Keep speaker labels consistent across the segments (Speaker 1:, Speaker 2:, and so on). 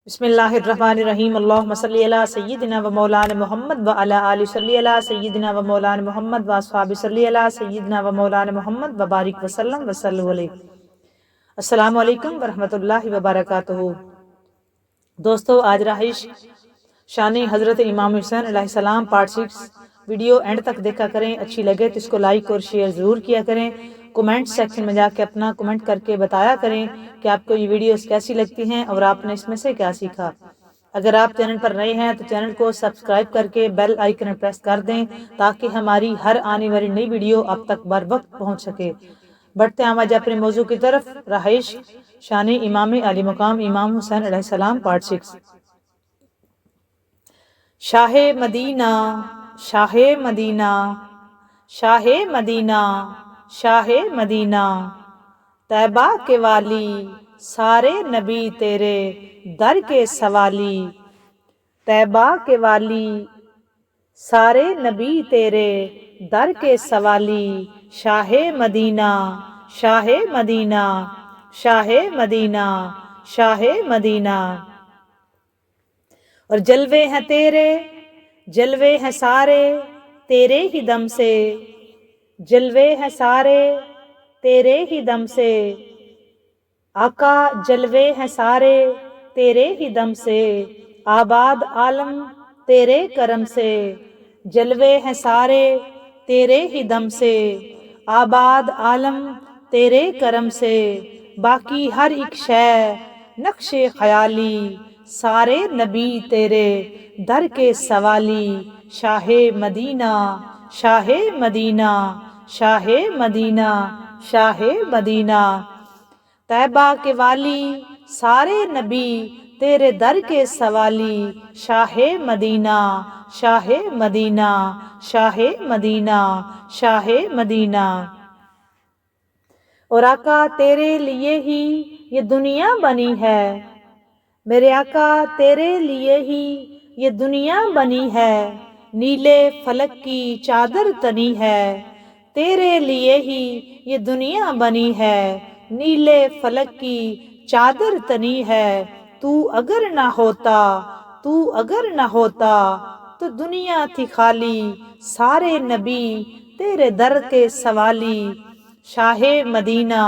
Speaker 1: بسم اللہ الرحمن الرحیم اللہم صلی علی سیدنا و مولانا محمد و علی آلہ صلی علی سیدنا و مولانا محمد و اصحاب صلی علی سیدنا و مولانا محمد و بارک وسلم وصلی علیہ۔ السلام علیکم ورحمۃ اللہ وبرکاتہ۔ دوستو، آج رہائش شان حضرت امام حسین علیہ السلام پارٹ 6 ویڈیو اینڈ تک دیکھا کریں۔ اچھی لگے تو اس کو لائک اور شیئر ضرور کیا کریں۔ کومنٹ سیکشن میں جا کے اپنا کومنٹ کر کے بتایا کریں کہ آپ کو یہ ویڈیوز کیسی لگتی ہیں اور آپ نے اس میں سے کیا سیکھا۔ اگر آپ چینل پر نئے ہیں تو چینل کو سبسکرائب کر کے بیل آئیکن پریس کر دیں تاکہ ہماری ہر آنے والی نئی ویڈیو آپ تک بر وقت پہنچ سکے۔ بڑھتے ہیں آج اپنے موضوع کی طرف۔ رہائش شان امام علی مقام امام حسین علیہ السلام پارٹ 6۔ شاہ مدینہ، شاہ مدینہ، شاہ مدینہ، شاہ مدینہ، طیبہ کے والی، سارے نبی تیرے در کے سوالی۔ طیبہ کے والی، سارے نبی تیرے در کے سوالی۔ شاہ مدینہ، شاہ مدینہ، شاہ مدینہ، شاہ مدینہ۔ اور جلوے ہیں تیرے، جلوے ہیں سارے تیرے ہی دم سے، جلوے ہیں سارے تیرے ہی دم سے۔ آقا جلوے ہیں سارے تیرے ہی دم سے، آباد عالم تیرے کرم سے۔ جلوے ہیں سارے تیرے ہی دم سے، آباد عالم تیرے کرم سے۔ باقی ہر ایک شے نقش خیالی، سارے نبی تیرے در کے سوالی۔ شاہ مدینہ، شاہ مدینہ، شاہ مدینہ، شاہ مدینہ۔ طیبہ کے والی، سارے نبی تیرے در کے سوالی۔ شاہ مدینہ، شاہ مدینہ، شاہ مدینہ، شاہ مدینہ۔ اور آقا تیرے لیے ہی یہ دنیا بنی ہے، میرے آقا تیرے لیے ہی یہ دنیا بنی ہے۔ نیلے فلک کی چادر تنی ہے، تیرے لیے ہی یہ دنیا بنی ہے۔ نیلے فلک کی چادر تنی ہے، تو اگر نہ ہوتا، تو اگر نہ ہوتا تو دنیا تھی خالی۔ سارے نبی تیرے در کے سوالی۔ شاہ مدینہ،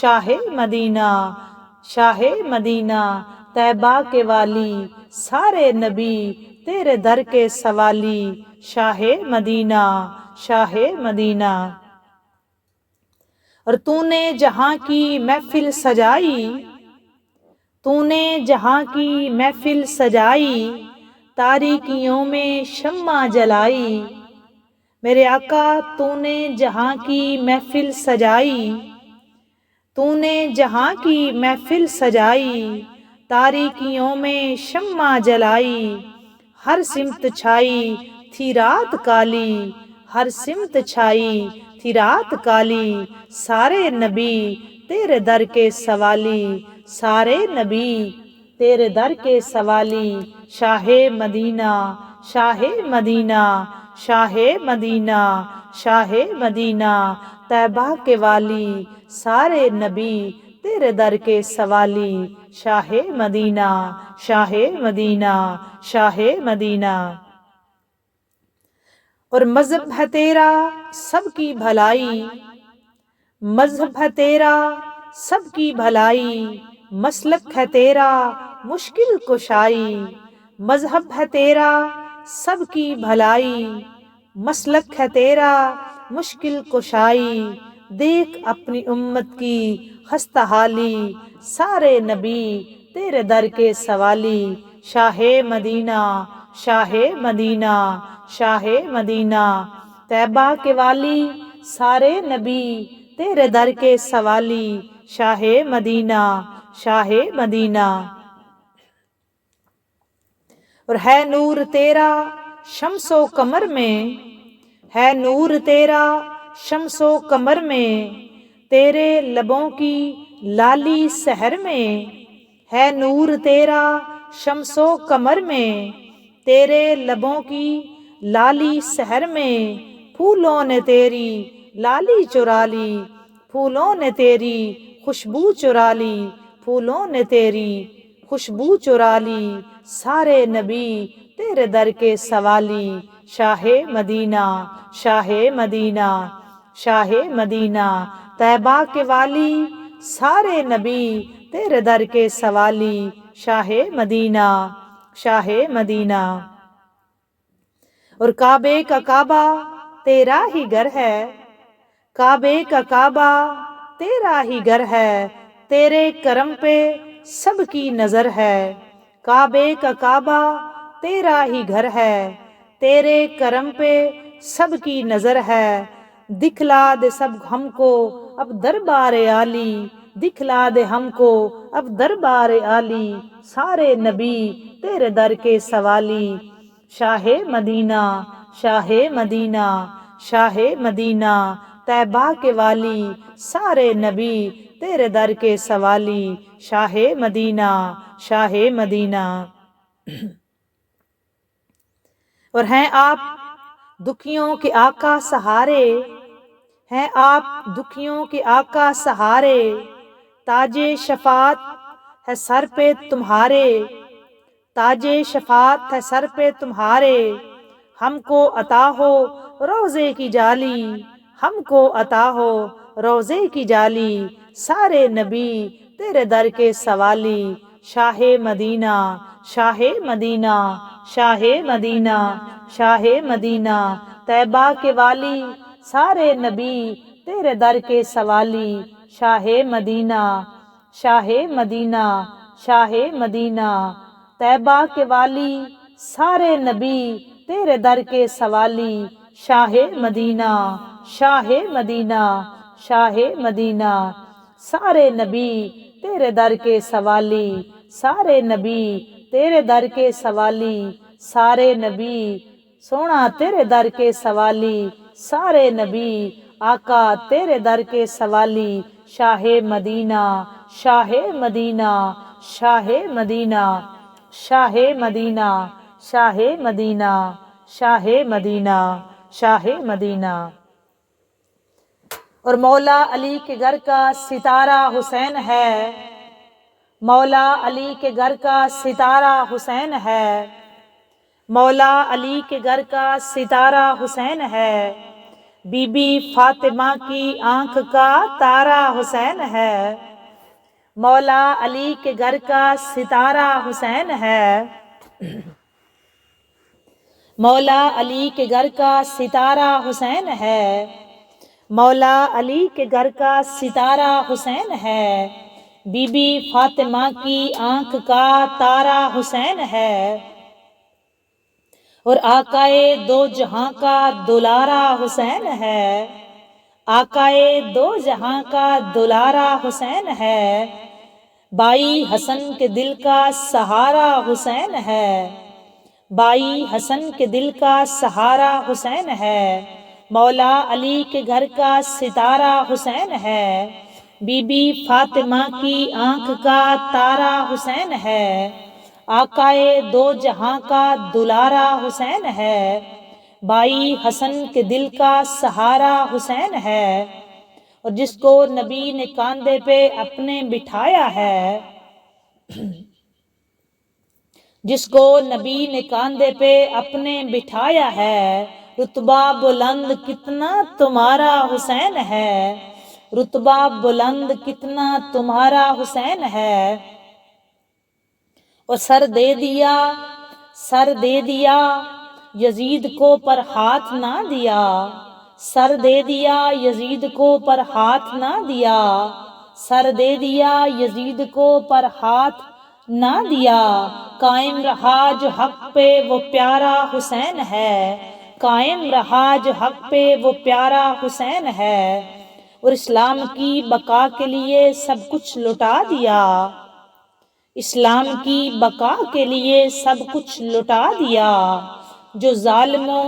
Speaker 1: شاہ مدینہ، شاہ مدینہ۔ طیبہ کے والی، سارے نبی تیرے در کے سوالی۔ شاہ مدینہ، شاہ مدینہ۔ اور تو نے جہاں کی محفل سجائی، تو نے جہاں کی محفل سجائی، تاریکیوں میں شمع جلائی۔ میرے آقا تو نے جہاں کی محفل سجائی، تو نے جہاں کی محفل سجائی، تاریکیوں میں شمع جلائی۔ ہر سمت چھائی تھی رات کالی، ہر سمت چھائی تھی رات کالی۔ سارے نبی تیرے در کے سوالی، سارے نبی تیرے در کے سوالی۔ شاہ مدینہ، شاہ مدینہ، شاہ مدینہ، شاہ مدینہ۔ طیبہ کے والی، سارے نبی تیرے در کے سوالی۔ شاہ مدینہ، شاہ مدینہ، شاہ مدینہ۔ اور مذہب ہے تیرا سب کی بھلائی، مذہب ہے تیرا سب کی بھلائی، مسلک ہے تیرا مشکل کشائی۔ مذہب ہے تیرا سب کی بھلائی، مسلک ہے تیرا مشکل کشائی۔ دیکھ اپنی امت کی خستہ حالی، سارے نبی تیرے در کے سوالی۔ شاہ مدینہ، شاہ مدینہ، شاہ مدینہ۔ طیبہ کے والی، سارے نبی تیرے در کے سوالی۔ شاہ مدینہ، شاہ مدینہ۔ اور ہے نور تیرا شمس و قمر میں، ہے نور تیرا شمس و قمر میں، تیرے لبوں کی لالی سحر میں۔ ہے نور تیرا شمس و قمر میں، تیرے لبوں کی لالی سحر میں۔ پھولوں نے تیری لالی چرا لی، پھولوں نے تیری خوشبو چرا لی، پھولوں نے تیری خوشبو چرا لی سارے نبی تیرے در کے سوالی شاہ مدینہ شاہ مدینہ شاہ مدینہ طیبہ کے والی سارے نبی تیرے در کے سوالی شاہ مدینہ شاہ مدینہ۔ اور کعبے کا کعبہ تیرا ہی گھر ہے، کعبے کا کعبہ تیرا ہی گھر ہے، تیرے کرم پہ سب کی نظر ہے، کعبے کا کعبہ تیرا ہی گھر ہے، تیرے کرم پہ سب کی نظر ہے، دکھلا دے سب ہم کو اب دربار عالی، دکھلا دے ہم کو اب دربار عالی، سارے نبی تیرے در کے سوالی شاہ مدینہ شاہ مدینہ شاہ مدینہ طیبہ کے والی سارے نبی تیرے در کے سوالی شاہ مدینہ شاہ مدینہ۔ اور ہیں آپ دکھیوں کے آقا سہارے، ہیں آپ دکھیوں کے آقا سہارے، تاج شفاعت ہے سر پہ تمہارے، تاج شفاعت ہے سر پہ تمہارے، ہم کو عطا ہو روضے کی جالی، ہم کو عطا ہو روضے کی جالی، سارے نبی تیرے در کے سوالی شاہ مدینہ شاہ مدینہ شاہ مدینہ شاہ مدینہ طیبہ کے والی سارے نبی تیرے در کے سوالی شاہ مدینہ شاہ مدینہ شاہ مدینہ طیبہ کے والی سارے نبی تیرے در کے سوالی شاہ مدینہ شاہ مدینہ شاہ مدینہ سارے نبی تیرے در کے سوالی سارے نبی تیرے در کے سوالی سارے نبی سونا تیرے در کے سوالی سارے نبی آقا تیرے در کے سوالی شاہ مدینہ شاہ مدینہ شاہ مدینہ شاہ مدینہ شاہ مدینہ شاہ مدینہ شاہ مدینہ۔ اور مولا علی کے گھر کا ستارہ حسین ہے، مولا علی کے گھر کا ستارہ حسین ہے، مولا علی کے گھر کا ستارہ حسین ہے، بی بی فاطمہ کی آنکھ کا تارا حسین ہے، مولا علی کے گھر کا ستارہ حسین ہے، مولا علی کے گھر کا ستارہ حسین ہے، مولا علی کے گھر کا ستارہ حسین ہے، بی بی فاطمہ کی آنکھ کا تارا حسین ہے، اور آقائے دو جہاں کا دلارا حسین ہے، آقائے دو جہاں کا دلارا حسین ہے، بائی حسن کے دل کا سہارا حسین ہے، بائی حسن کے دل کا سہارا حسین ہے، مولا علی کے گھر کا ستارہ حسین ہے، بی بی فاطمہ کی آنکھ کا تارا حسین ہے، آقائے دو جہاں کا دلارا حسین ہے، بائی حسن کے دل کا سہارا حسین ہے، اور جس کو نبی نے کاندھے پہ اپنے بٹھایا ہے، جس کو نبی نے کاندھے پہ اپنے بٹھایا ہے، رتبہ بلند کتنا تمہارا حسین ہے، رتبہ بلند کتنا تمہارا حسین ہے، اور سر دے دیا یزید کو پر ہاتھ نہ دیا، سر دے دیا یزید کو پر ہاتھ نہ دیا، سر دے دیا یزید کو پر ہاتھ نہ دیا، قائم رہا جو حق پہ وہ پیارا حسین ہے، قائم رہا جو حق پہ وہ پیارا حسین ہے، اور اسلام کی بقا کے لیے سب کچھ لٹا دیا، اسلام کی بقا کے لیے سب کچھ لٹا دیا، جو ظالموں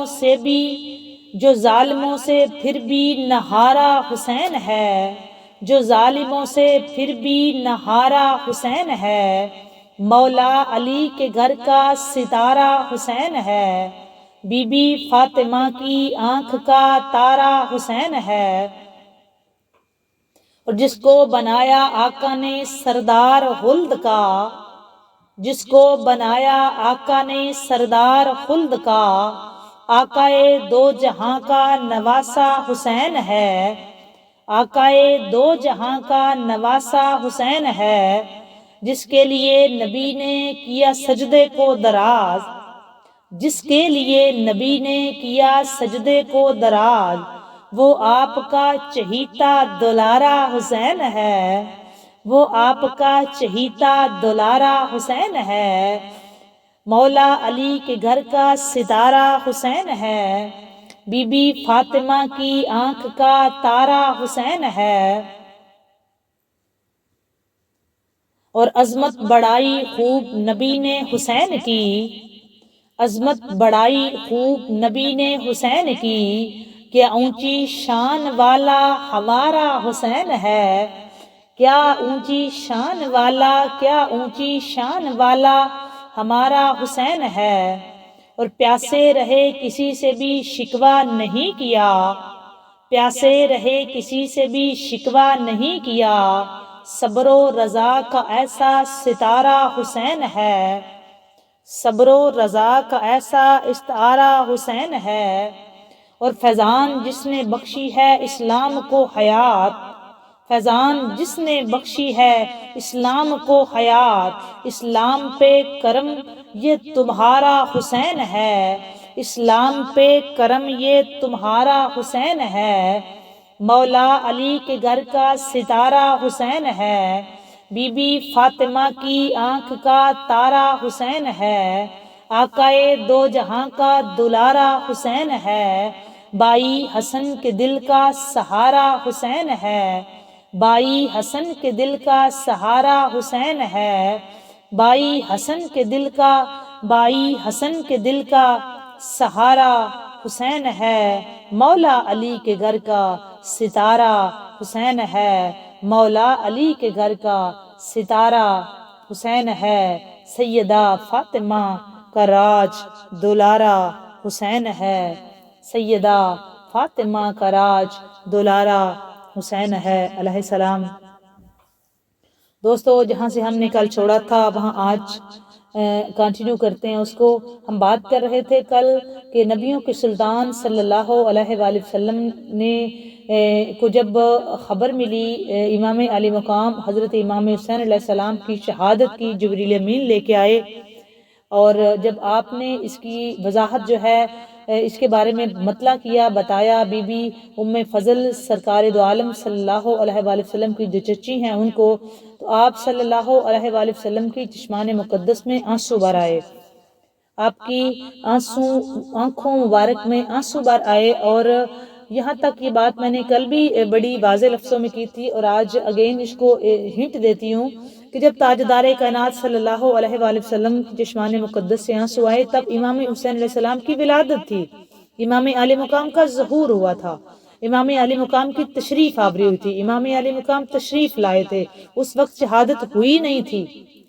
Speaker 1: سے پھر بھی نہارا حسین ہے، جو ظالموں سے پھر بھی نہارا حسین ہے، مولا علی کے گھر کا ستارہ حسین ہے، بی بی فاطمہ کی آنکھ کا تارا حسین ہے، اور جس کو بنایا آقا نے سردار خلد کا، جس کو بنایا آقا نے سردار خلد کا، آقائے دو جہاں کا نواسا حسین ہے، آقائے دو جہاں کا نواسا حسین ہے، جس کے لیے نبی نے کیا سجدے کو دراز، جس کے لیے نبی نے کیا سجدے کو دراز، وہ آپ کا چہیتا دلارا حسین ہے، وہ آپ کا چہیتا دلارا حسین ہے، مولا علی کے گھر کا ستارہ حسین ہے، بی بی فاطمہ کی آنکھ کا تارا حسین ہے، اور عظمت بڑائی خوب نبی نے حسین کی، عظمت بڑائی خوب نبی نے حسین کی، کیا اونچی شان والا ہمارا حسین ہے، کیا اونچی شان والا، کیا اونچی شان والا ہمارا حسین ہے، اور پیاسے رہے کسی سے بھی شکوہ نہیں کیا، پیاسے رہے کسی سے بھی شکوہ نہیں کیا، صبر و رضا کا ایسا ستارہ حسین ہے، صبر و رضا کا ایسا استعارہ حسین ہے، اور فیضان جس نے بخشی ہے اسلام کو حیات، فیضان جس نے بخشی ہے اسلام کو حیات، اسلام پہ کرم یہ تمہارا حسین ہے، اسلام پہ کرم یہ تمہارا حسین ہے، مولا علی کے گھر کا ستارہ حسین ہے، بی بی فاطمہ کی آنکھ کا تارا حسین ہے، آقائے دو جہاں کا دلارا حسین ہے، بائی حسن کے دل کا سہارا حسین ہے، بائی حسن کے دل کا سہارا حسین ہے، بائی حسن کے دل کا، بائی حسن کے دل کا سہارا حسین ہے، مولا علی کے گھر کا ستارہ حسین ہے، مولا علی کے گھر کا ستارہ حسین ہے، سیدہ فاطمہ کا راج دلارا حسین ہے، سیدہ فاطمہ کا راج دلارا حسین ہے علیہ السلام۔ دوستو جہاں سے ہم نے کل چھوڑا تھا وہاں آج کنٹینیو کرتے ہیں اس کو۔ ہم بات کر رہے تھے کل کہ نبیوں کے سلطان صلی اللہ علیہ وآلہ وسلم نے کو جب خبر ملی امام علی مقام حضرت امام حسین علیہ السلام کی شہادت کی، جبریل امین لے کے آئے، اور جب آپ نے اس کی وضاحت جو ہے اس کے بارے میں مطلع کیا، بتایا، بی بی ام فضل سرکار دو عالم صلی اللہ علیہ وآلہ وسلم کی جو چچی ہیں ان کو، تو آپ صلی اللہ علیہ وآلہ وسلم کی چشمان مقدس میں آنسو بھر آئے، آپ کی آنکھوں مبارک میں آنسو بھر آئے، اور یہاں تک یہ بات میں نے کل بھی بڑی واضح لفظوں میں کی تھی اور آج اگین اس کو ہنٹ دیتی ہوں کہ جب تاجدار کائنات صلی اللہ علیہ وآلہ وسلم کی چشمان مقدس سے آنسو آئے تب امام حسین علیہ السلام کی ولادت تھی، امام علی مقام کا ظہور ہوا تھا، امام علی مقام کی تشریف آوری ہوئی تھی، امام علی مقام تشریف لائے تھے، اس وقت شہادت ہوئی نہیں تھی،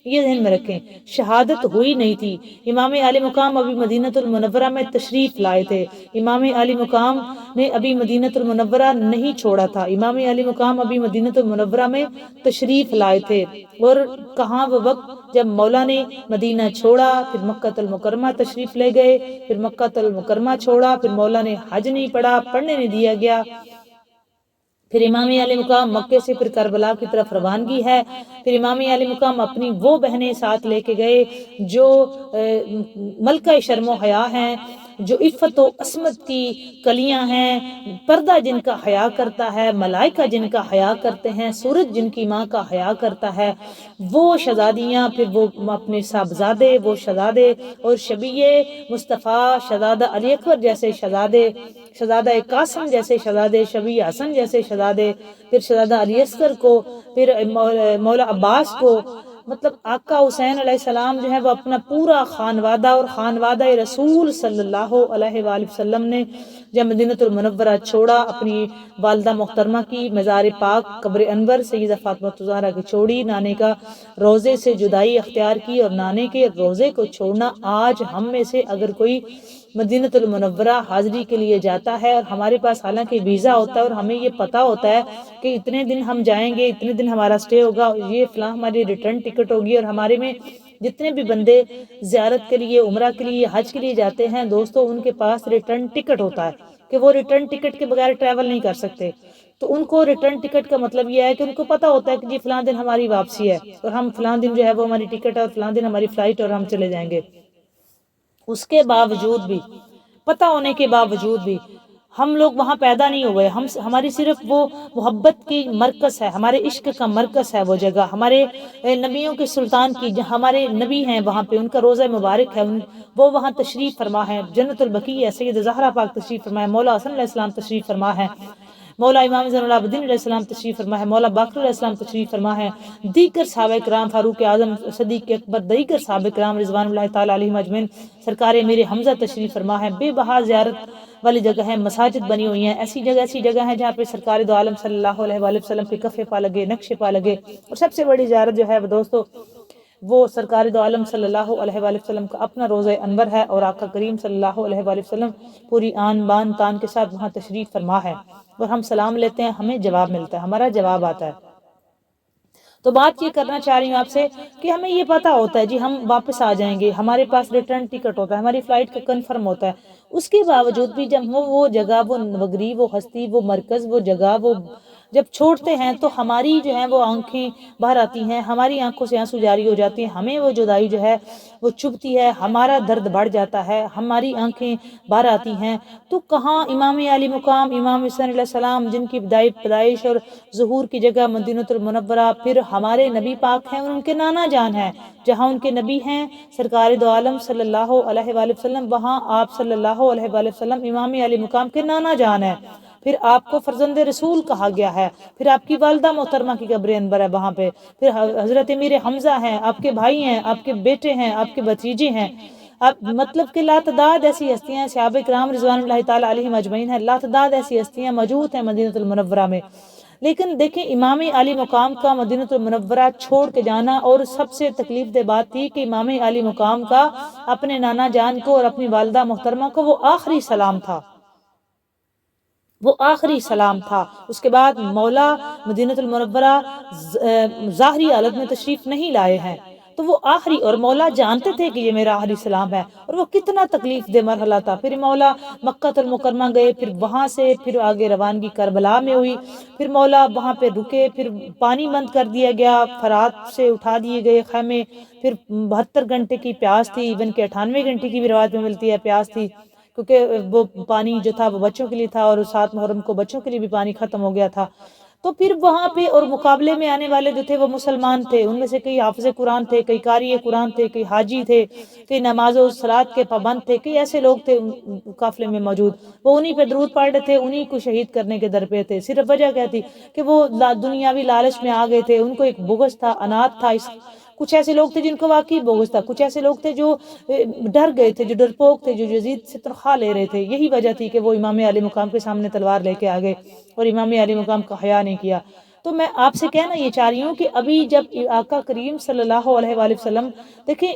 Speaker 1: یہ ذہن میں رکھیں، شہادت ہوئی نہیں تھی، امام علی مقام ابھی مدینہ المنورہ میں تشریف لائے تھے، امام علی مقام نے ابھی مدینہ المنورہ نہیں چھوڑا تھا، امام علی مقام ابھی مدینہ المنورہ میں تشریف لائے تھے، اور کہاں وہ وقت جب مولا نے مدینہ چھوڑا، پھر مکہ المکرمہ تشریف لے گئے، پھر مکہ المکرمہ چھوڑا، پھر مولا نے حج نہیں پڑھا، پڑھنے نہیں دیا گیا، پھر امام علی مقام مکے سے پھر کربلا کی طرف روانگی ہے، پھر امام علی مقام اپنی وہ بہنیں ساتھ لے کے گئے جو ملکہ شرم و حیا ہیں، جو عفت و عصمت کی کلیاں ہیں، پردہ جن کا حیا کرتا ہے، ملائکہ جن کا حیا کرتے ہیں، سورج جن کی ماں کا حیا کرتا ہے، وہ شہزادیاں، پھر وہ اپنے صاحبزادے، وہ شہزادے، اور شبیہ مصطفیٰ شہزادہ علی اکبر جیسے شہزادے، شہزادہ قاسم جیسے شہزادے، شبیہ حسن جیسے شہزادے، پھر شہزادہ علی اصغر کو، پھر مولا عباس کو، مطلب آقا حسین علیہ السلام جو ہے وہ اپنا پورا خانوادہ اور خانوادہ رسول صلی اللہ علیہ وآلہ وسلم نے جب مدینہ المنورہ چھوڑا، اپنی والدہ محترمہ کی مزار پاک قبر انور سیدہ فاطمہ الزہرا کی چھوڑی، نانے کا روزے سے جدائی اختیار کی، اور نانے کے روزے کو چھوڑنا، آج ہم میں سے اگر کوئی مدینہ المنورہ حاضری کے لیے جاتا ہے اور ہمارے پاس حالانکہ ویزا ہوتا ہے اور ہمیں یہ پتا ہوتا ہے کہ اتنے دن ہم جائیں گے، اتنے دن ہمارا سٹے ہوگا، یہ فلاں ہماری ریٹرن ٹکٹ ہوگی، اور ہمارے میں جتنے بھی بندے زیارت کے لیے، عمرہ کے لیے، حج کے لیے جاتے ہیں دوستو، ان کے پاس ریٹرن ٹکٹ ہوتا ہے کہ وہ ریٹرن ٹکٹ کے بغیر ٹریول نہیں کر سکتے. تو ان کو ریٹرن ٹکٹ کا مطلب یہ ہے کہ ان کو پتا ہوتا ہے کہ جی فلاں دن ہماری واپسی ہے اور ہم فلاں دن جو ہے وہ ہماری ٹکٹ ہے اور فلاں دن ہماری فلائٹ اور ہم چلے جائیں گے. اس کے باوجود بھی، پتا ہونے کے باوجود بھی ہم لوگ وہاں پیدا نہیں ہوئے. ہماری صرف وہ محبت کی مرکز ہے، ہمارے عشق کا مرکز ہے وہ جگہ، ہمارے نبیوں کے سلطان کی جہاں ہمارے نبی ہیں وہاں پہ ان کا روزہ مبارک ہے، وہ وہاں تشریف فرما ہے. جنت البقیع ہے، سید زہرا پاک تشریف فرما ہے، مولا حسن علیہ السلام تشریف فرما ہے، مولا امام زین العابدین علیہ السلام تشریف فرما ہے، مولا باقر علیہ السلام تشریف فرما ہے، دیگر صحابہ کرام، فاروق اعظم، صدیق اکبر، دیگر صحابہ کرام رضوان اللہ تعالی علیہم اجمعین، سرکار میرے حمزہ تشریف فرما ہے. بے بہا زیارت والی جگہ ہے، مساجد بنی ہوئی ہیں، ایسی جگہ ہے جہاں پہ سرکار دو عالم صلی اللہ علیہ وآلہ وسلم کے کفے پا لگے، نقشے پا لگے. اور سب سے بڑی زیارت جو ہے وہ دوستو وہ سرکار دو عالم صلی اللہ علیہ وآلہ وسلم کا اپنا روزہ انور ہے، اور آقا کریم صلی اللہ علیہ وآلہ وسلم پوری آن بان تان کے ساتھ وہاں تشریف فرما ہے. اور ہم سلام لیتے ہیں، ہمیں جواب ملتا ہے، ہمارا جواب آتا ہے. تو بات یہ کرنا چاہ رہی ہوں آپ سے کہ ہمیں یہ پتا ہوتا ہے جی ہم واپس آ جائیں گے، ہمارے پاس ریٹرن ٹکٹ ہوتا ہے، ہماری فلائٹ کا کنفرم ہوتا ہے. اس کے باوجود بھی جب وہ جگہ، وہ نگری، وہ ہستی، وہ مرکز، وہ جگہ وہ جب چھوڑتے ہیں تو ہماری جو ہے وہ آنکھیں باہر آتی ہیں، ہماری آنکھوں سے آنسو جاری ہو جاتے ہیں، ہمیں وہ جدائی جو ہے وہ چبھتی ہے، ہمارا درد بڑھ جاتا ہے، ہماری آنکھیں باہر آتی ہیں. تو کہاں امام علی مقام امام حسین علیہ السلام جن کی پیدائش اور ظہور کی جگہ مدینہ المنورہ، پھر ہمارے نبی پاک ہیں اور ان کے نانا جان ہیں، جہاں ان کے نبی ہیں سرکار دو عالم صلی اللہ علیہ وآلہ وسلم، وہاں آپ صلی اللہ علیہ وآلہ وسلم امام علی مقام کے نانا جان ہیں. پھر آپ کو فرزند رسول کہا گیا ہے، پھر آپ کی والدہ محترمہ کی قبر انور ہے وہاں پہ، پھر حضرت امیر حمزہ ہیں، آپ کے بھائی ہیں، آپ کے بیٹے ہیں، آپ کے بھتیجے ہیں. اب مطلب کہ لاتعداد ایسی ہستیاں ہیں، صحابہ کرام رضوان اللہ تعالی علیہم اجمعین ہیں، لاتعداد ایسی ہستیاں موجود ہیں مدینہ المنورہ میں. لیکن دیکھیں امام علی مقام کا مدینہ المنورہ چھوڑ کے جانا، اور سب سے تکلیف دہ بات تھی کہ امام علی مقام کا اپنے نانا جان کو اور اپنی والدہ محترمہ کو وہ آخری سلام تھا، وہ آخری سلام تھا. اس کے بعد مولا مدینہ المنورہ ظاہری حالت میں تشریف نہیں لائے ہیں، تو وہ آخری، اور مولا جانتے تھے کہ یہ میرا آخری سلام ہے، اور وہ کتنا تکلیف دہ مرحلہ تھا. پھر مولا مکہ المکرمہ گئے، پھر وہاں سے پھر آگے روانگی کربلا میں ہوئی، پھر مولا وہاں پہ رکے، پھر پانی بند کر دیا گیا، فرات سے اٹھا دیے گئے خیمے، پھر 72 گھنٹے کی پیاس تھی، ایون کہ 98 گھنٹے کی بھی روایت میں ملتی ہے پیاس تھی، کیونکہ وہ پانی جو تھا وہ بچوں کے لیے تھا، اور 7 محرم کو بچوں کے لیے بھی پانی ختم ہو گیا تھا. تو پھر وہاں پہ اور مقابلے میں آنے والے جو تھے وہ مسلمان تھے، ان میں سے کئی حافظ قرآن تھے، کئی قاری قرآن تھے، کئی حاجی تھے، کئی نماز و صلات کے پابند تھے، کئی ایسے لوگ تھے قافلے میں موجود، وہ انہی پہ درود پڑھ رہے تھے، انہی کو شہید کرنے کے در پہ تھے. صرف وجہ کیا تھی کہ وہ دنیاوی لالچ میں آ گئے تھے، ان کو ایک بغض تھا، انات تھا. کچھ ایسے لوگ تھے جن کو واقعی بغض تھا، کچھ ایسے لوگ تھے جو ڈر گئے تھے، جو ڈرپوک تھے، جو یزید سے تنخواہ لے رہے تھے. یہی وجہ تھی کہ وہ امام علی مقام کے سامنے تلوار لے کے آگے اور امام علی مقام کا حیا نہیں کیا. تو میں آپ سے کہنا یہ چاہ رہی ہوں کہ ابھی جب آقا کریم صلی اللہ علیہ وآلہ وسلم دیکھیں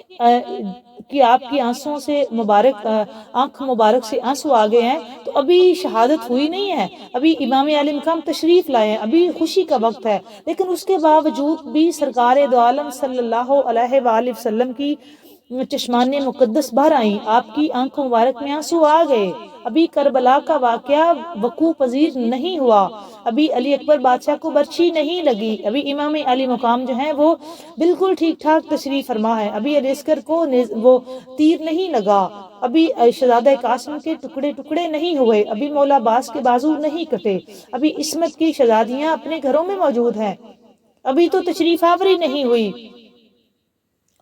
Speaker 1: کہ آپ کی آنسوں سے مبارک، آنکھ مبارک سے آنسو آ گئے ہیں، تو ابھی شہادت ہوئی نہیں ہے، ابھی امام علی مقام تشریف لائے ہیں، ابھی خوشی کا وقت ہے. لیکن اس کے باوجود بھی سرکار دو عالم صلی اللہ علیہ وآلہ وسلم کی چشمان مقدس باہر آئیں، آپ کی آنکھوں مبارک میں آنسو آ گئے. ابھی کربلا کا واقعہ وقوع پذیر نہیں ہوا، ابھی علی اکبر بادشاہ کو برچھی نہیں لگی، ابھی امام علی مقام جو ہیں وہ بالکل ٹھیک ٹھاک تشریف فرما ہے، ابھی علی اصغر کو وہ تیر نہیں لگا، ابھی شہزادہ قاسم کے ٹکڑے ٹکڑے نہیں ہوئے، ابھی مولا عباس کے بازو نہیں کٹے، ابھی عصمت کی شہزادیاں اپنے گھروں میں موجود ہیں، ابھی تو تشریف آوری نہیں ہوئی،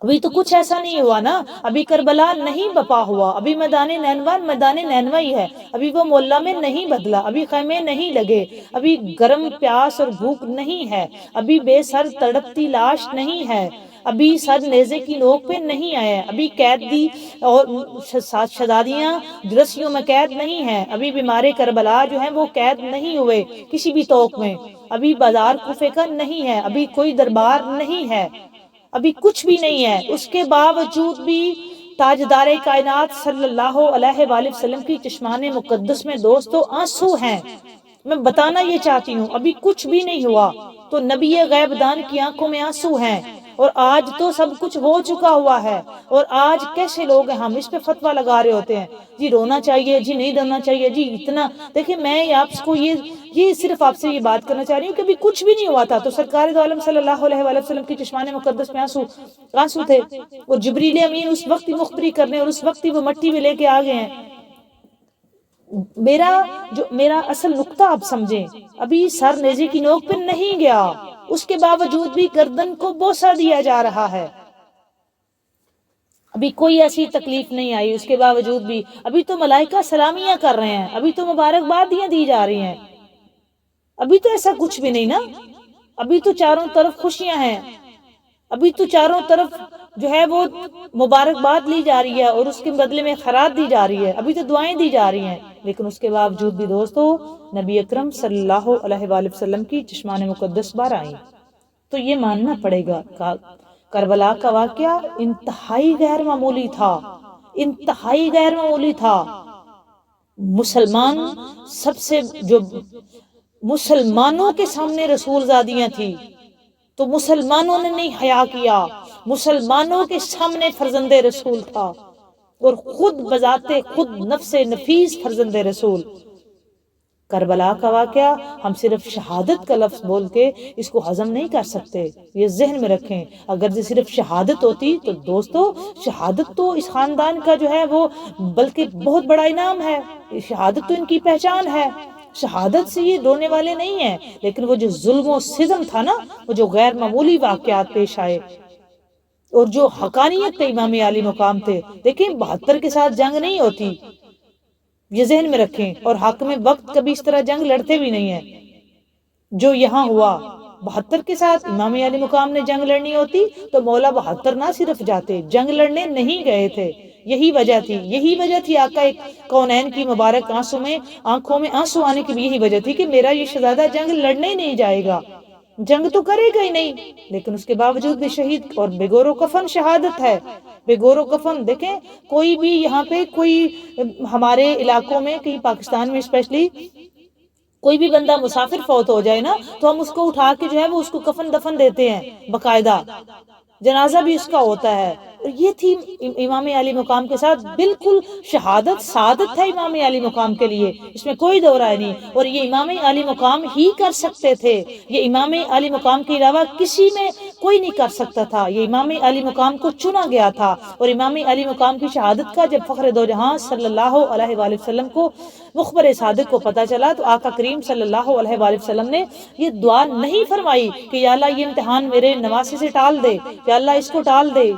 Speaker 1: ابھی تو کچھ ایسا نہیں ہوا نا، ابھی کربلا نہیں بپا ہوا، ابھی میدان نینوا ہی ہے، ابھی وہ محلہ میں نہیں بدلا، ابھی خیمے نہیں لگے، ابھی گرم پیاس اور بھوک نہیں ہے، ابھی بے سر تڑپتی لاش نہیں ہے، ابھی سر نیزے کی نوک پہ نہیں آئے، ابھی قیدی اور شہزادیاں رسیوں میں قید نہیں ہیں، ابھی بیمار کربلا جو ہیں وہ قید نہیں ہوئے کسی بھی توق میں، ابھی بازار کوفے کا نہیں ہے، ابھی کوئی دربار نہیں ہے، ابھی کچھ بھی نہیں ہے. اس کے باوجود بھی تاجدار کائنات صلی اللہ علیہ وآلہ وسلم کی چشمان مقدس میں دوستو آنسو ہیں. میں بتانا یہ چاہتی ہوں ابھی کچھ بھی نہیں ہوا، تو نبی غیب دان کی آنکھوں میں آنسو ہیں، اور آج تو سب کچھ ہو چکا ہوا ہے، اور آج کیسے لوگ ہیں ہم اس پہ فتویٰ لگا رہے ہوتے ہیں، جی رونا چاہیے، جی نہیں رونا چاہیے، جی اتنا دیکھیں میں آپ کو یہ صرف آپ سے یہ بات کرنا چاہ رہی ہوں کہ ابھی کچھ بھی نہیں ہوا تھا تو سرکار دو عالم صلی اللہ علیہ وآلہ وسلم کی چشمان مقدس میں آنسو تھے، اور جبریل امین اس وقت ہی مخبری کرنے اور اس وقت ہی وہ مٹی میں لے کے آ گئے ہیں۔ میرا اصل نقطہ آپ سمجھیں، ابھی سر نیزے کی نوک پہ نہیں گیا، اس کے باوجود بھی گردن کو بوسہ دیا جا رہا ہے، ابھی کوئی ایسی تکلیف نہیں آئی، اس کے باوجود بھی ابھی تو ملائکہ سلامیاں کر رہے ہیں، ابھی تو مبارکبادیاں دی جا رہی ہیں، ابھی تو ایسا کچھ بھی نہیں نا، ابھی تو چاروں طرف خوشیاں ہیں، ابھی تو چاروں طرف جو ہے وہ مبارکباد لی جا رہی ہے اور اس کے بدلے میں خیرات دی جا رہی ہے، ابھی تو دعائیں دی جا رہی ہیں، لیکن اس کے باوجود بھی دوستو نبی اکرم صلی اللہ علیہ وآلہ وسلم کی چشمان مقدس بار آئیں، تو یہ ماننا پڑے گا کربلا کا واقعہ انتہائی غیر معمولی تھا، انتہائی غیر معمولی تھا۔ مسلمان سب سے جو مسلمانوں کے سامنے رسول زادیاں تھی تو مسلمانوں نے نہیں حیا کیا، مسلمانوں کے سامنے فرزند رسول تھا، اور خود بذات خود نفس نفیس فرزند رسول۔ کربلا کا واقعہ ہم صرف شہادت کا لفظ بول کے اس کو ہضم نہیں کر سکتے، یہ ذہن میں رکھیں، اگر یہ صرف شہادت ہوتی تو دوستو شہادت تو اس خاندان کا جو ہے وہ بلکہ بہت بڑا انعام ہے، شہادت تو ان کی پہچان ہے، شہادت سے یہ ڈرنے والے نہیں ہیں، لیکن وہ جو ظلم و ستم تھا نا، وہ جو غیر معمولی واقعات پیش آئے اور جو حقانیت پہ امام عالی مقام تھے، دیکھیں 72 کے ساتھ جنگ نہیں ہوتی، یہ ذہن میں رکھیں، اور حق میں وقت کبھی اس طرح جنگ لڑتے بھی نہیں ہیں جو یہاں ہوا۔ 72 کے ساتھ امام علی مقام نے جنگ لڑنی ہوتی تو مولا 72 نہ صرف جاتے، جنگ لڑنے نہیں گئے تھے، یہی وجہ تھی آقا کونین کی مبارک آنکھوں میں آنسو آنے کی بھی یہی وجہ تھی کہ میرا یہ شہزادہ جنگ لڑنے ہی نہیں جائے گا، جنگ تو کرے گا ہی نہیں، لیکن اس کے باوجود بھی شہید، اور بے گور و کفن شہادت ہے، بے گور و کفن۔ دیکھیں کوئی بھی یہاں پہ کوئی ہمارے علاقوں میں کہیں پاکستان میں اسپیشلی کوئی بھی بندہ مسافر فوت ہو جائے نا تو ہم اس کو اٹھا کے جو ہے وہ اس کو کفن دفن دیتے ہیں، باقاعدہ جنازہ بھی اس کا ہوتا ہے، اور یہ تھی امام علی مقام کے ساتھ بالکل شہادت سعادت ہے امام علی مقام کے لیے، اس میں کوئی دو رائے نہیں، اور یہ امام علی مقام ہی کر سکتے تھے، یہ امام علی مقام کے علاوہ کسی میں کوئی نہیں کر سکتا تھا، یہ امام علی مقام کو چنا گیا تھا، اور امام علی مقام کی شہادت کا جب فخر دو جہاں صلی اللہ علیہ وآلہ وسلم کو مخبر صادق کو پتہ چلا تو آقا کریم صلی اللہ علیہ وآلہ وسلم نے یہ دعا نہیں فرمائی کہ یا اللہ یہ امتحان میرے نواسے سے ٹال دے، یا اللہ اس کو ٹال دے،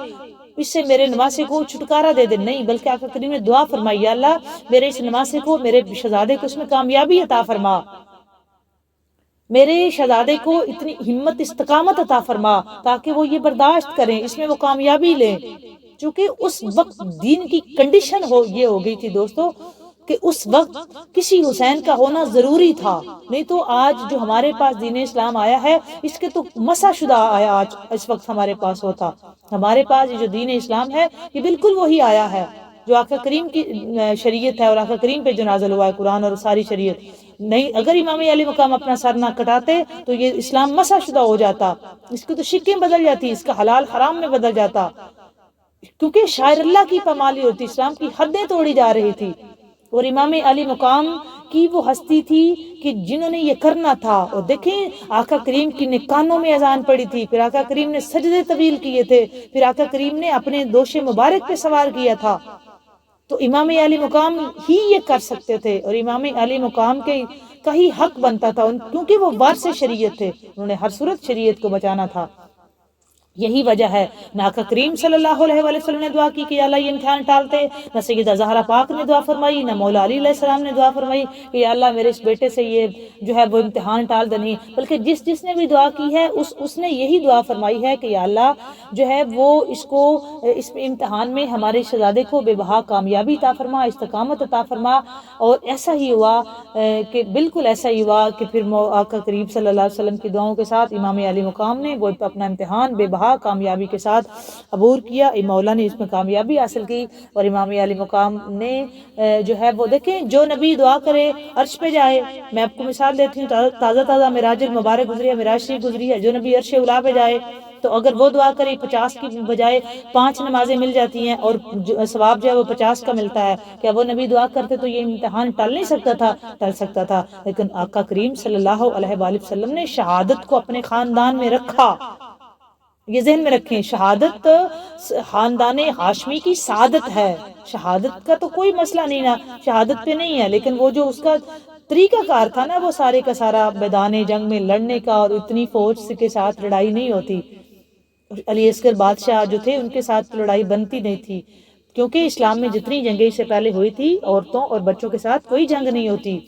Speaker 1: اس سے میرے نواسے کو چھٹکارا دے دے، نہیں، بلکہ آقا کریم نے دعا فرمائی یا اللہ میرے اس نواسے کو، میرے شہزادے کو اس میں کامیابی عطا فرما، میرے شہزادے کو اتنی ہمت استقامت عطا فرما تاکہ وہ یہ برداشت کریں، اس میں وہ کامیابی لیں، چونکہ اس وقت دین کی کنڈیشن یہ ہو گئی تھی دوستو کہ اس وقت کسی حسین کا ہونا ضروری تھا، نہیں تو آج جو ہمارے پاس دین اسلام آیا ہے اس کے تو مسح شدہ آیا آج اس وقت ہمارے پاس ہوتا، ہمارے پاس یہ جو دین اسلام ہے یہ بالکل وہی آیا ہے جو آقا کریم کی شریعت ہے، اور آقا کریم پہ جو نازل ہوا ہے قرآن اور ساری شریعت، نہیں اگر امام علی مقام اپنا سر نہ کٹاتے تو یہ اسلام مسح شدہ ہو جاتا، اس کی تو شکیں بدل جاتی، اس کا حلال حرام میں بدل جاتا، کیونکہ شاعر اللہ کی پامالی ہوتی، اسلام کی حدیں توڑی جا رہی تھی، اور امام علی مقام کی وہ ہستی تھی کہ جنہوں نے یہ کرنا تھا، اور دیکھیں آقا کریم کی نے کانوں میں اذان پڑی تھی، پھر آقا کریم نے سجدے طویل کیے تھے، پھر آقا کریم نے اپنے دوش مبارک پہ سوار کیا تھا، تو امام علی مقام ہی یہ کر سکتے تھے، اور امام علی مقام کا ہی حق بنتا تھا کیونکہ وہ وارث شریعت تھے، انہوں نے ہر صورت شریعت کو بچانا تھا، یہی وجہ ہے نہ آقا کریم صلی اللہ علیہ وآلہ وسلم نے دعا کی کہ یا اللہ یہ امتحان ٹالتے، نہ سیدہ زہرا پاک نے دعا فرمائی، نہ مولا علی علیہ السلام نے دعا فرمائی کہ یا اللہ میرے اس بیٹے سے یہ جو ہے وہ امتحان ٹال دے، نہیں، بلکہ جس نے بھی دعا کی ہے اس نے یہی دعا فرمائی ہے کہ یا اللہ جو ہے وہ اس امتحان میں ہمارے شہزادے کو بے بہا کامیابی عطا فرما، استقامت عطا فرما، اور ایسا ہی ہوا کہ بالکل ایسا ہی ہوا کہ پھر آقا کریم صلی اللہ علیہ وسلم کی دعاؤں کے ساتھ امام علی مقام نے وہ اپنا امتحان بے بہا کامیابی کے ساتھ عبور کیا، مولا نے اس میں کامیابی حاصل کی، اور امام علی مقام نے جو ہے وہ دیکھیں جو نبی دعا کرے عرش پہ جائے، میں آپ کو مثال دیتی ہوں، تازہ معراج المبارک گزری ہے، معراج شریف گزری ہے، جو نبی عرش اولا پہ جائے تو اگر وہ دعا کرے 50 کی بجائے 5 نمازیں مل جاتی ہیں اور ثواب جو ہے وہ 50 کا ملتا ہے، کیا وہ نبی دعا کرتے تو یہ امتحان ٹل نہیں سکتا تھا؟ ٹل سکتا تھا، لیکن آقا کریم صلی اللہ علیہ وآلہ وسلم نے شہادت کو اپنے خاندان میں رکھا۔ یہ ذہن میں رکھیں، شہادت خاندان ہاشمی کی سعادت ہے، شہادت کا تو کوئی مسئلہ نہیں نا، شہادت پہ نہیں ہے، لیکن وہ جو اس کا طریقہ کار تھا نا، وہ سارے کا سارا میدان جنگ میں لڑنے کا، اور اتنی فوج کے ساتھ لڑائی نہیں ہوتی۔ علی اصغر بادشاہ جو تھے ان کے ساتھ لڑائی بنتی نہیں تھی، کیونکہ اسلام میں جتنی جنگیں اس سے پہلے ہوئی تھی عورتوں اور بچوں کے ساتھ کوئی جنگ نہیں ہوتی،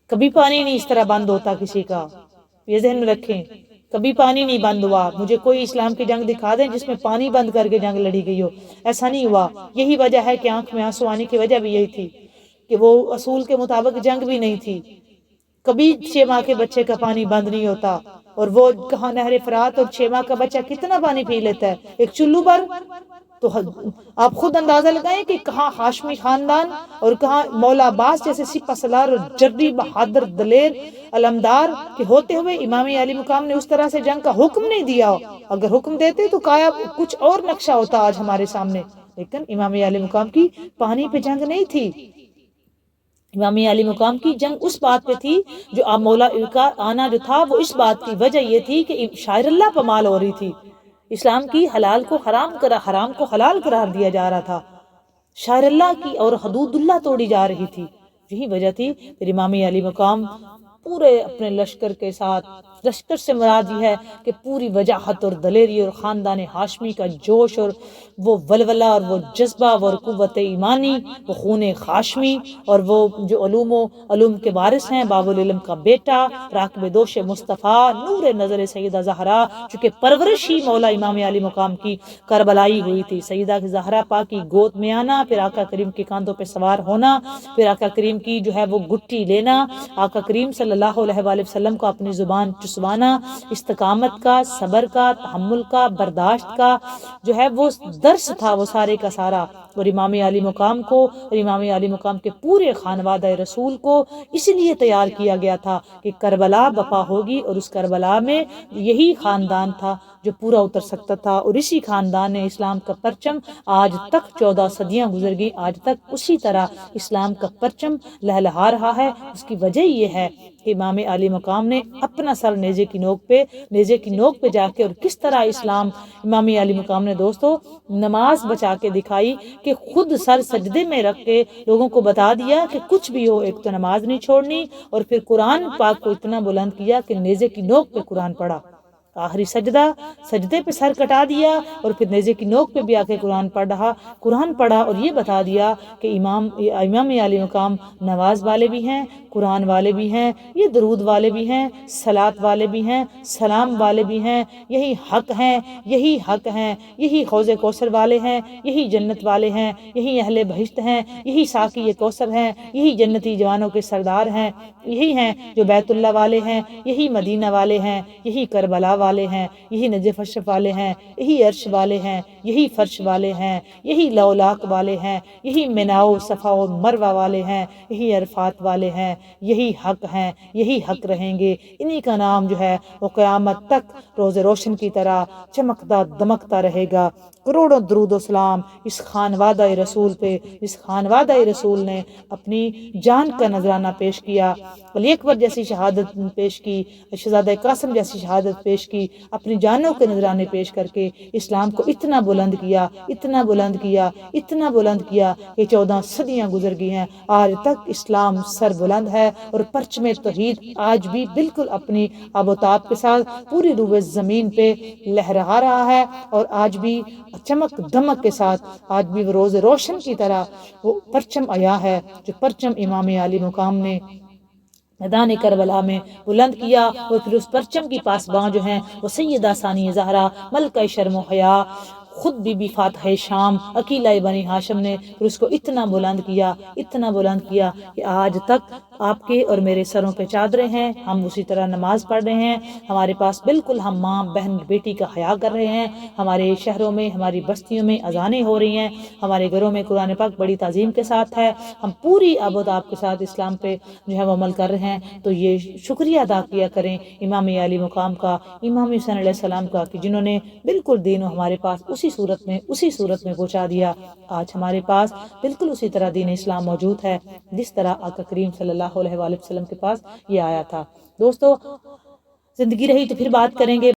Speaker 1: کبھی پانی نہیں اس طرح بند ہوتا کسی کا، یہ ذہن میں رکھیں، کبھی پانی نہیں بند ہوا۔ مجھے کوئی اسلام کی جنگ دکھا دیں جس میں پانی بند کر کے جنگ لڑی گئی ہو، ایسا نہیں ہوا۔ یہی وجہ ہے کہ آنکھ میں آنسو آنے کی وجہ بھی یہی تھی کہ وہ اصول کے مطابق جنگ بھی نہیں تھی، کبھی 6 ماہ کے بچے کا پانی بند نہیں ہوتا، اور وہ کہاں نہر فرات، اور 6 ماہ کا بچہ کتنا پانی پی لیتا ہے ایک چلو پر؟ تو آپ خود اندازہ لگائیں کہ کہاں ہاشمی خاندان اور کہاں مولا عباس جیسے سپہ سالار اور جری بہادر دلیر علمدار کے ہوتے ہوئے امام علی مقام نے اس طرح سے جنگ کا حکم نہیں دیا۔ اگر حکم دیتے تو کایا کچھ اور نقشہ ہوتا آج ہمارے سامنے، لیکن امام علی مقام کی پانی پہ جنگ نہیں تھی۔ امام علی مقام کی جنگ اس بات پہ تھی، جو مولا کا آنا جو تھا وہ اس بات کی وجہ یہ تھی کہ شاعر اللہ پامال ہو رہی تھی، اسلام کی حلال کو حرام کو حلال قرار دیا جا رہا تھا، شاعر اللہ کی اور حدود اللہ توڑی جا رہی تھی، یہی وجہ تھی۔ پھر امام علی مقام پورے اپنے لشکر کے ساتھ، لشکر سے مراد یہ ہے کہ پوری وجاہت اور دلیری اور خاندان ہاشمی کا جوش اور وہ ولولہ اور وہ جذبہ اور قوت ایمانی، وہ خون ہاشمی، اور وہ جو علوم کے وارث ہیں، باب العلم کا بیٹا، راکب دوش مصطفیٰ، نور نظر سیدہ زہرا، چونکہ پرورش ہی مولا امام علی مقام کی کربلائی ہوئی تھی، سیدہ زہرا پاک کی گود میں آنا، پھر آقا کریم کے کاندھوں پہ سوار ہونا، پھر آقا کریم کی جو ہے وہ گٹی لینا، آقا کریم صلی اللہ علیہ وآلہ وسلم کو اپنی زبان چسوانا، استقامت کا، صبر کا، تحمل کا، برداشت کا جو ہے وہ درس تھا، وہ سارے کا سارا۔ اور امام علی مقام کو اور امام علی مقام کے پورے خانوادہ رسول کو اس لیے تیار کیا گیا تھا کہ کربلا بپا ہوگی، اور اس کربلا میں یہی خاندان تھا جو پورا اتر سکتا تھا، اور اسی خاندان نے اسلام کا پرچم آج تک 14 صدیاں گزر گئی، آج تک اسی طرح اسلام کا پرچم لہلہا رہا ہے۔ اس کی وجہ یہ ہے کہ امام علی مقام نے اپنا سر نیزے کی نوک پہ جا کے، اور کس طرح اسلام امام علی مقام نے دوستو نماز بچا کے دکھائی کہ خود سر سجدے میں رکھ کے لوگوں کو بتا دیا کہ کچھ بھی ہو ایک تو نماز نہیں چھوڑنی، اور پھر قرآن پاک کو اتنا بلند کیا کہ نیزے کی نوک پہ قرآن پڑھا، آخری سجدے پہ سر کٹا دیا، اور پھر نیزے کی نوک پہ بھی آ کے قرآن پڑھا، اور یہ بتا دیا کہ امام علی مقام نواز والے بھی ہیں، قرآن والے بھی ہیں، یہ درود والے بھی ہیں، صلاۃ والے بھی ہیں، سلام والے بھی ہیں، یہی حق ہیں، یہی حوض کوثر والے ہیں، یہی جنت والے ہیں، یہی اہل بہشت ہیں، یہی ساقی کوثر ہیں، یہی جنتی جوانوں کے سردار ہیں، یہی ہیں جو بیت اللہ والے ہیں، یہی مدینہ والے ہیں، یہی کربلا والے ہیں، یہی نجف اشرف والے ہیں، یہی عرش والے ہیں، یہی فرش والے ہیں، یہی لولاق والے ہیں، یہی مناؤ صفا و مروہ والے ہیں، یہی عرفات والے ہیں، یہی حق ہیں، یہی حق رہیں گے، انہی کا نام جو ہے وہ قیامت تک روز روشن کی طرح چمکتا دمکتا رہے گا۔ کروڑوں درود و سلام اس خانوادہ رسول پہ، اس خانوادہ رسول نے اپنی جان کا نذرانہ پیش کیا، علی اکبر جیسی شہادت پیش کی، شہزادہ قاسم جیسی شہادت پیش کی، اپنی جانوں کے نذرانے پیش کر کے اسلام کو اتنا بلند کیا کہ 14 صدیاں گزر گئی ہیں، آج تک اسلام سر بلند ہے، اور پرچم توحید آج بھی بالکل اپنی آب و تاب کے ساتھ پوری روح زمین پہ لہرا رہا ہے، اور آج بھی چمک دمک کے ساتھ، آج بھی وہ روز روشن کی طرح وہ پرچم آیا ہے، جو پرچم امام علی مقام نے میدان کربلا میں بلند کیا، اور پھر اس پرچم کی پاسباں جو ہیں وہ سیدہ ثانیہ زہرا ملکہ شرم و حیا، خود بی بی فاطمہ شام عقیلہ بنی ہاشم نے پھر اس کو اتنا بلند کیا کہ آج تک آپ کے اور میرے سروں پہ چادریں ہیں، ہم اسی طرح نماز پڑھ رہے ہیں، ہمارے پاس بالکل ہم ماں بہن بیٹی کا حیا کر رہے ہیں، ہمارے شہروں میں ہماری بستیوں میں اذانیں ہو رہی ہیں، ہمارے گھروں میں قرآن پاک بڑی تعظیم کے ساتھ ہے، ہم پوری آبود آپ کے ساتھ اسلام پہ جو ہے وہ عمل کر رہے ہیں، تو یہ شکریہ ادا کیا کریں امام علی مقام کا، امام حسین علیہ السلام کا، کہ جنہوں نے بالکل دین ہمارے پاس اسی صورت میں پہنچا دیا۔ آج ہمارے پاس بالکل اسی طرح دین اسلام موجود ہے جس طرح آقا کریم صلی اللہ علیہ وآلہ وسلم کے پاس یہ آیا تھا۔ دوستو، زندگی رہی تو پھر بات کریں گے۔